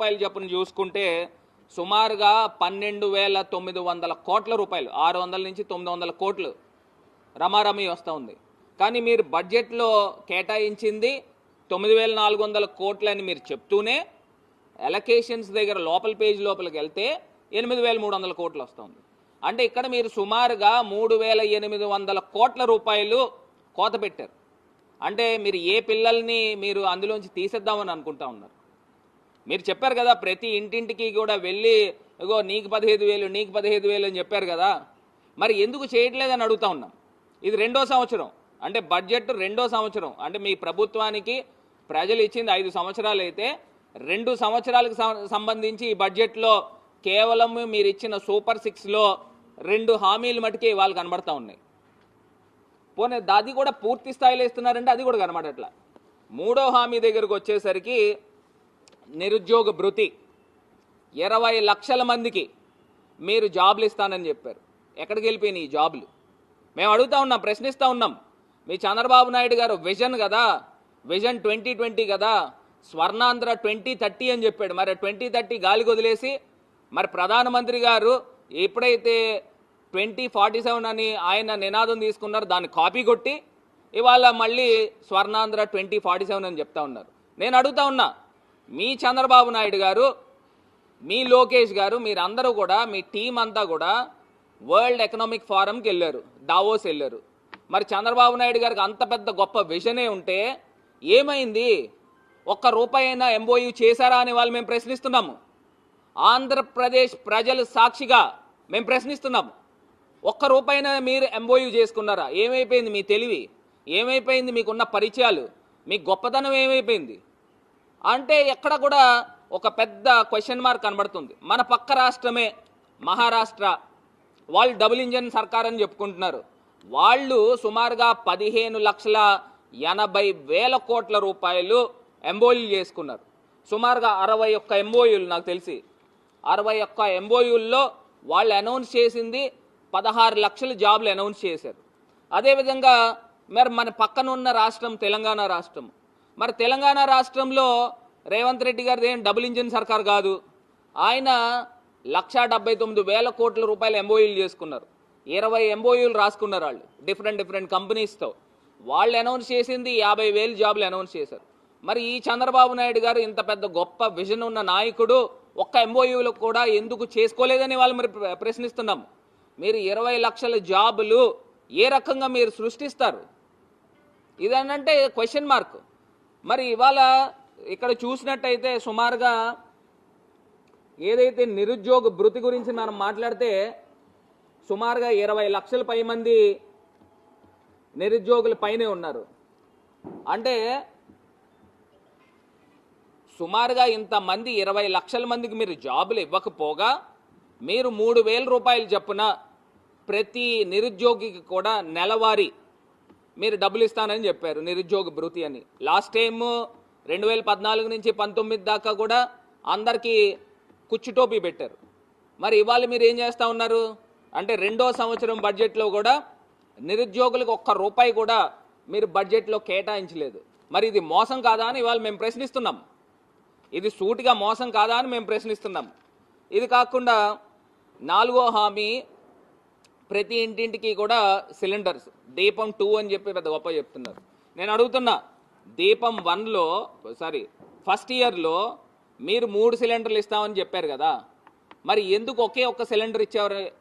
రూపాయలు చొప్పున చూసుకుంటే సుమారుగా 12,900 కోట్ల రూపాయలు, 600 నుంచి 900 కోట్లు రమారమి వస్తూ ఉంది. కానీ మీరు బడ్జెట్లో కేటాయించింది 9,400 కోట్లని మీరు చెప్తూనే అలొకేషన్స్ దగ్గర లోపల పేజ్ లోపలికి వెళ్తే 8,300 కోట్లు వస్తుంది. అంటే ఇక్కడ మీరు సుమారుగా 3,800 కోట్ల రూపాయలు కోత పెట్టారు. అంటే మీరు ఏ పిల్లల్ని మీరు అందులోంచి తీసేద్దామని అనుకుంటా ఉన్నారు? మీరు చెప్పారు కదా ప్రతి ఇంటింటికి కూడా వెళ్ళి ఇగో నీకు 15,000 నీకు 15,000 అని చెప్పారు కదా, మరి ఎందుకు చేయట్లేదని అడుగుతా ఉన్నాం. ఇది 2వ సంవత్సరం, అంటే బడ్జెట్ 2వ సంవత్సరం. అంటే మీ ప్రభుత్వానికి ప్రజలు ఇచ్చింది 5 సంవత్సరాలు అయితే 2 సంవత్సరాలకు సంబంధించి ఈ బడ్జెట్లో కేవలం మీరు ఇచ్చిన సూపర్ 6లో 2 హామీలు మటుకే వాళ్ళు కనబడతా ఉన్నాయి. పోనీ అది కూడా పూర్తి స్థాయిలో ఇస్తున్నారంటే అది కూడా కనబడట్లా. 3వ హామీ దగ్గరకు వచ్చేసరికి నిరుద్యోగ భృతి 20 లక్షల మందికి మీరు జాబులు ఇస్తానని చెప్పారు. ఎక్కడికి వెళ్ళిపోయినాయి ఈ జాబులు? మేము అడుగుతా ఉన్నాం, ప్రశ్నిస్తూ ఉన్నాం. మీ చంద్రబాబు నాయుడు గారు విజన్ కదా, విజన్ 2020 కదా, స్వర్ణాంధ్ర 2030 అని చెప్పాడు. మరి 2030 గాలికి వదిలేసి మరి ప్రధానమంత్రి గారు ఎప్పుడైతే 2047 అని ఆయన నినాదం తీసుకున్నారు దాన్ని కాపీ కొట్టి ఇవాళ మళ్ళీ స్వర్ణాంధ్ర 2047 అని చెప్తా ఉన్నారు. నేను అడుగుతా ఉన్నా, మీ చంద్రబాబు నాయుడు గారు, మీ లోకేష్ గారు, మీరందరూ కూడా మీ టీం అంతా కూడా వరల్డ్ ఎకనామిక్ ఫోరంకి వెళ్ళారు, దావోస్ వెళ్ళారు. మరి చంద్రబాబు నాయుడు గారికి అంత పెద్ద గొప్ప విజనే ఉంటే ఏమైంది? ఒక్క రూపాయి అయినా ఎంఓయూ చేశారా అని వాళ్ళు మేము ప్రశ్నిస్తున్నాము. ఆంధ్రప్రదేశ్ ప్రజలు సాక్షిగా మేము ప్రశ్నిస్తున్నాము. ఒక్క రూపాయినా మీరు ఎంఓయూ చేసుకున్నారా? ఏమైపోయింది మీ తెలివి? ఏమైపోయింది మీకున్న పరిచయాలు? మీ గొప్పతనం ఏమైపోయింది? అంటే ఎక్కడ కూడా ఒక పెద్ద క్వశ్చన్ మార్క్ కనబడుతుంది. మన పక్క రాష్ట్రమే మహారాష్ట్ర, వాళ్ళు డబుల్ ఇంజన్ సర్కార్ అని చెప్పుకుంటున్నారు. వాళ్ళు సుమారుగా 15,80,000 కోట్ల రూపాయలు ఎంఓయూలు చేసుకున్నారు. సుమారుగా 61 ఎంఓయూలు నాకు తెలిసి 61 ఎంఓయూల్లో వాళ్ళు అనౌన్స్ చేసింది 16 లక్షల జాబులు అనౌన్స్ చేశారు. అదేవిధంగా మరి మన పక్కన ఉన్న రాష్ట్రం తెలంగాణ రాష్ట్రం. మరి తెలంగాణ రాష్ట్రంలో రేవంత్ రెడ్డి గారిది ఏం డబుల్ ఇంజిన్ సర్కార్ కాదు. ఆయన 1,79,000 కోట్ల రూపాయలు ఎంఓయూలు చేసుకున్నారు. 20 ఎంఓయూలు రాసుకున్నారు వాళ్ళు డిఫరెంట్ కంపెనీస్తో. వాళ్ళు అనౌన్స్ చేసింది 50,000 జాబులు అనౌన్స్ చేశారు. మరి ఈ చంద్రబాబు నాయుడు గారు ఇంత పెద్ద గొప్ప విజన్ ఉన్న నాయకుడు ఒక్క ఎంఓయూలు కూడా ఎందుకు చేసుకోలేదని వాళ్ళు మరి ప్రశ్నిస్తున్నాము. మీరు 20 లక్షల జాబులు ఏ రకంగా మీరు సృష్టిస్తారు? ఇదనంటే క్వశ్చన్ మార్క్. మరి ఇవాళ ఇక్కడ చూసినట్టయితే సుమారుగా ఏదైతే నిరుద్యోగ భృతి గురించి మనం మాట్లాడితే సుమారుగా 20 లక్షల పై మంది నిరుద్యోగుల పైనే ఉన్నారు. అంటే సుమారుగా ఇంతమంది 20 లక్షల మందికి మీరు జాబులు ఇవ్వకపోగా మీరు 3,000 రూపాయలు చొప్పున ప్రతి నిరుద్యోగికి కూడా నెలవారీ మీరు డబ్బులు ఇస్తానని చెప్పారు నిరుద్యోగ భృతి అని. లాస్ట్ టైము 2014 నుంచి 19 దాకా కూడా అందరికీ కుచ్చుటోపీ పెట్టారు. మరి ఇవాళ మీరు ఏం చేస్తూ ఉన్నారు అంటే 2వ సంవత్సరం బడ్జెట్లో కూడా నిరుద్యోగులకు ఒక్క రూపాయి కూడా మీరు బడ్జెట్లో కేటాయించలేదు. మరి ఇది మోసం కాదా అని ఇవాళ మేము ప్రశ్నిస్తున్నాం. ఇది సూటిగా మోసం కాదా అని మేము ప్రశ్నిస్తున్నాం. ఇది కాకుండా 4వ హామీ ప్రతి ఇంటింటికి కూడా సిలిండర్స్, దీపం 2 అని చెప్పి పెద్ద గొప్ప చెప్తున్నారు. నేను అడుగుతున్నా, దీపం 1లో ఫస్ట్ ఇయర్లో మీరు 3 సిలిండర్లు ఇస్తామని చెప్పారు కదా, మరి ఎందుకు ఒకే ఒక్క సిలిండర్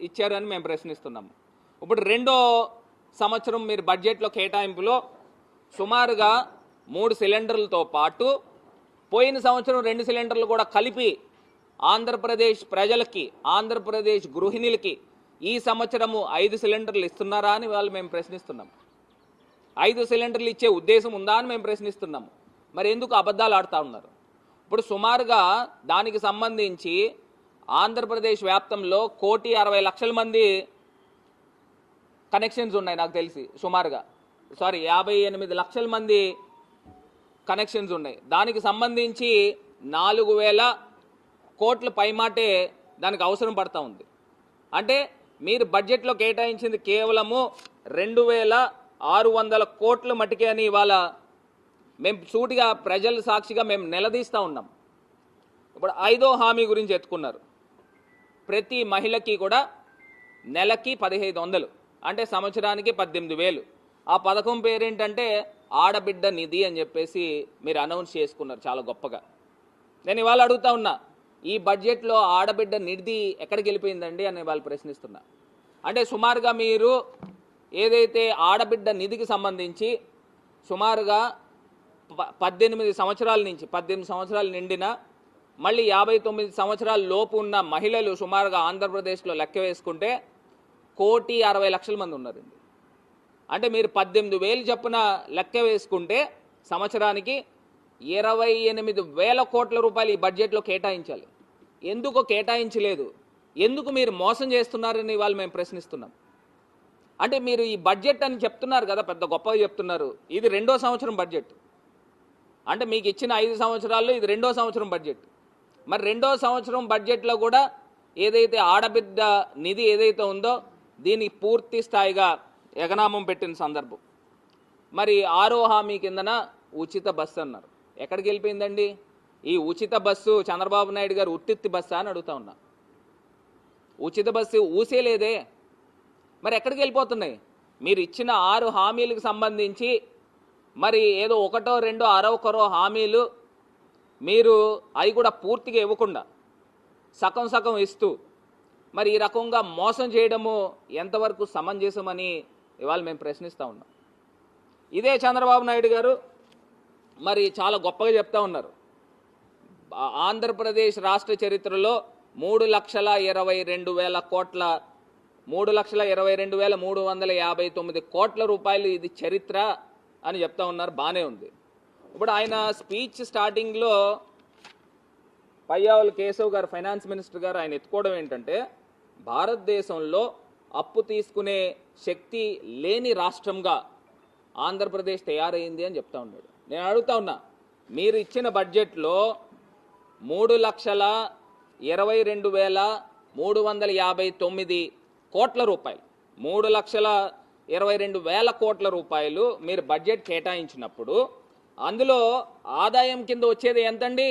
ఇచ్చారు అని మేము ప్రశ్నిస్తున్నాము. ఇప్పుడు 2వ సంవత్సరం మీరు బడ్జెట్లో కేటాయింపులో సుమారుగా 3 సిలిండర్లతో పాటు పోయిన సంవత్సరం 2 సిలిండర్లు కూడా కలిపి ఆంధ్రప్రదేశ్ ప్రజలకి, ఆంధ్రప్రదేశ్ గృహిణులకి ఈ సంవత్సరము 5 సిలిండర్లు ఇస్తున్నారా అని వాళ్ళు మేము ప్రశ్నిస్తున్నాం. 5 సిలిండర్లు ఇచ్చే ఉద్దేశం ఉందా అని మేము ప్రశ్నిస్తున్నాము. మరి ఎందుకు అబద్ధాలు ఆడుతూ ఉన్నారు? ఇప్పుడు సుమారుగా దానికి సంబంధించి ఆంధ్రప్రదేశ్ వ్యాప్తంలో 1,60,00,000 మంది కనెక్షన్స్ ఉన్నాయి నాకు తెలిసి. సుమారుగా 58 లక్షల మంది కనెక్షన్స్ ఉన్నాయి. దానికి సంబంధించి 4,000 కోట్ల పైమాటే దానికి అవసరం పడతా ఉంది. అంటే మీరు బడ్జెట్లో కేటాయించింది కేవలము 2,600 కోట్ల మటుకే అని ఇవాళ మేము సూటిగా ప్రజల సాక్షిగా మేము నిలదీస్తూ ఉన్నాం. ఇప్పుడు 5వ హామీ గురించి ఎత్తుకున్నారు. ప్రతి మహిళకి కూడా నెలకి 1500, అంటే సంవత్సరానికి 18,000. ఆ పథకం పేరేంటంటే ఆడబిడ్డ నిధి అని చెప్పేసి మీరు అనౌన్స్ చేసుకున్నారు చాలా గొప్పగా. నేను ఇవాళ అడుగుతా ఉన్నా, ఈ బడ్జెట్లో ఆడబిడ్డ నిధి ఎక్కడికి వెళ్ళిపోయిందండి అని వాళ్ళు ప్రశ్నిస్తున్నా. అంటే సుమారుగా మీరు ఏదైతే ఆడబిడ్డ నిధికి సంబంధించి సుమారుగా 18 సంవత్సరాల నుంచి 18 సంవత్సరాలు నిండిన మళ్ళీ 59 సంవత్సరాల లోపు ఉన్న మహిళలు సుమారుగా ఆంధ్రప్రదేశ్లో లెక్క వేసుకుంటే 1,60,00,000 మంది ఉన్నారండి. అంటే మీరు 18,000 చొప్పున లెక్క వేసుకుంటే సంవత్సరానికి 28,000 కోట్ల రూపాయలు ఈ బడ్జెట్లో కేటాయించాలి. ఎందుకు కేటాయించలేదు? ఎందుకు మీరు మోసం చేస్తున్నారని వాళ్ళు మేము ప్రశ్నిస్తున్నాం. అంటే మీరు ఈ బడ్జెట్ అని చెప్తున్నారు కదా, పెద్ద గొప్పగా చెప్తున్నారు. ఇది 2వ సంవత్సరం బడ్జెట్. అంటే మీకు ఇచ్చిన 5 సంవత్సరాల్లో ఇది 2వ సంవత్సరం బడ్జెట్. మరి 2వ సంవత్సరం బడ్జెట్లో కూడా ఏదైతే ఆడబిడ్డ నిధి ఏదైతే ఉందో దీనికి పూర్తి స్థాయిగా ఎగనామం పెట్టిన సందర్భం. మరి 6వ హామీ కిందన ఉచిత బస్సు అన్నారు. ఎక్కడికి వెళ్ళిపోయిందండి ఈ ఉచిత బస్సు? చంద్రబాబు నాయుడు గారు ఉత్తిత్తి బస్సు అని అడుగుతా ఉన్నా. ఉచిత బస్సు ఊసేలేదే, మరి ఎక్కడికి వెళ్ళిపోతున్నాయి? మీరు ఇచ్చిన 6 హామీలకు సంబంధించి మరి ఏదో 1, 2 అరవకరో హామీలు మీరు అవి కూడా పూర్తిగా ఇవ్వకుండా సగం సగం ఇస్తూ మరి ఈ రకంగా మోసం చేయడము ఎంతవరకు సమంజసమని ఇవాళ మేము ప్రశ్నిస్తూ ఉన్నాం. ఇదే చంద్రబాబు నాయుడు గారు మరి చాలా గొప్పగా చెప్తా ఉన్నారు. ఆంధ్రప్రదేశ్ రాష్ట్ర చరిత్రలో 3,22,000 కోట్ల 3,22,359 కోట్ల రూపాయలు ఇది చరిత్ర అని చెప్తా ఉన్నారు. బాగానే ఉంది. ఇప్పుడు ఆయన స్పీచ్ స్టార్టింగ్లో పయ్యావుల కేశవ్ గారు, ఫైనాన్స్ మినిస్టర్ గారు, ఆయన ఎత్తుకోవడం ఏంటంటే భారతదేశంలో అప్పు తీసుకునే శక్తి లేని రాష్ట్రంగా ఆంధ్రప్రదేశ్ తయారైంది అని చెప్తా ఉన్నాడు. నేను అడుగుతా ఉన్నా, మీరు ఇచ్చిన బడ్జెట్లో 3,22,359 కోట్ల రూపాయలు 3,22,000 కోట్ల రూపాయలు మీరు బడ్జెట్ కేటాయించినప్పుడు అందులో ఆదాయం కింద వచ్చేది ఎంతండి?